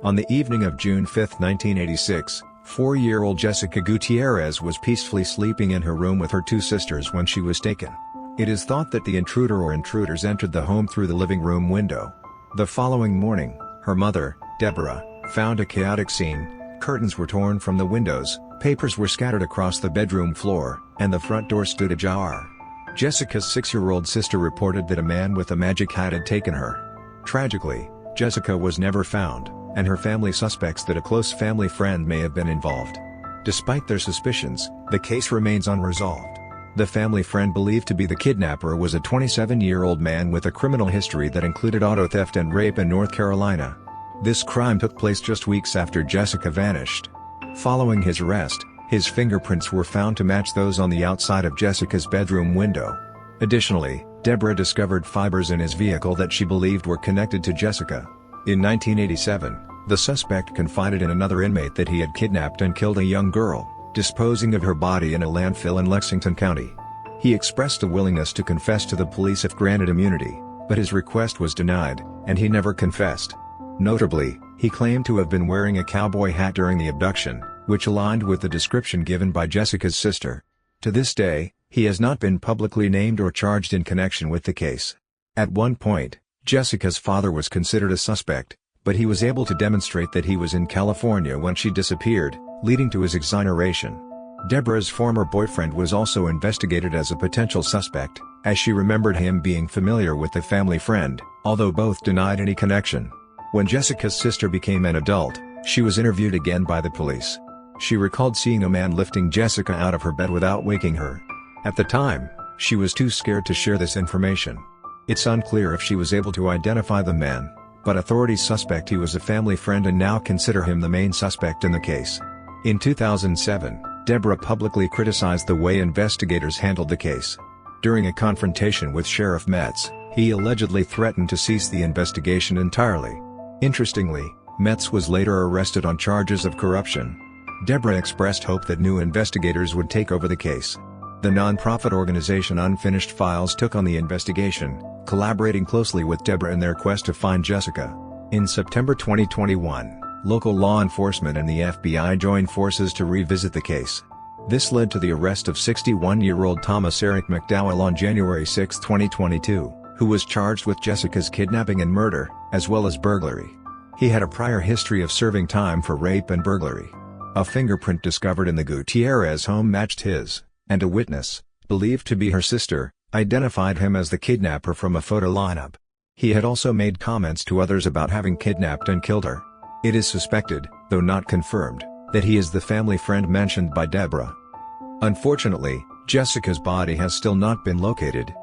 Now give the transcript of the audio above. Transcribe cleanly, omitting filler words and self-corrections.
On the evening of June 5, 1986, 4-year-old Jessica Gutierrez was peacefully sleeping in her room with her two sisters when she was taken. It is thought that the intruder or intruders entered the home through the living room window. The following morning, her mother, Deborah, found a chaotic scene. Curtains were torn from the windows, papers were scattered across the bedroom floor, and the front door stood ajar. Jessica's 6-year-old sister reported that a man with a magic hat had taken her. Tragically, Jessica was never found, and her family suspects that a close family friend may have been involved. Despite their suspicions, the case remains unresolved. The family friend believed to be the kidnapper was a 27-year-old man with a criminal history that included auto theft and rape in North Carolina. This crime took place just weeks after Jessica vanished. Following his arrest, his fingerprints were found to match those on the outside of Jessica's bedroom window. Additionally, Deborah discovered fibers in his vehicle that she believed were connected to Jessica. In 1987, the suspect confided in another inmate that he had kidnapped and killed a young girl, disposing of her body in a landfill in Lexington County. He expressed a willingness to confess to the police if granted immunity, but his request was denied, and he never confessed. Notably, he claimed to have been wearing a cowboy hat during the abduction, which aligned with the description given by Jessica's sister. To this day, he has not been publicly named or charged in connection with the case. At one point, Jessica's father was considered a suspect, but he was able to demonstrate that he was in California when she disappeared, leading to his exoneration. Deborah's former boyfriend was also investigated as a potential suspect, as she remembered him being familiar with the family friend, although both denied any connection. When Jessica's sister became an adult, she was interviewed again by the police. She recalled seeing a man lifting Jessica out of her bed without waking her. At the time, she was too scared to share this information. It's unclear if she was able to identify the man, but authorities suspect he was a family friend and now consider him the main suspect in the case. In 2007, Deborah publicly criticized the way investigators handled the case. During a confrontation with Sheriff Metz, he allegedly threatened to cease the investigation entirely. Interestingly, Metz was later arrested on charges of corruption. Deborah expressed hope that new investigators would take over the case. The non-profit organization Unfinished Files took on the investigation, collaborating closely with Deborah in their quest to find Jessica. In September 2021, local law enforcement and the FBI joined forces to revisit the case. This led to the arrest of 61-year-old Thomas Eric McDowell on January 6, 2022, who was charged with Jessica's kidnapping and murder, as well as burglary. He had a prior history of serving time for rape and burglary. A fingerprint discovered in the Gutierrez home matched his, and a witness, believed to be her sister, identified him as the kidnapper from a photo lineup. He had also made comments to others about having kidnapped and killed her. It is suspected, though not confirmed, that he is the family friend mentioned by Deborah. Unfortunately, Jessica's body has still not been located,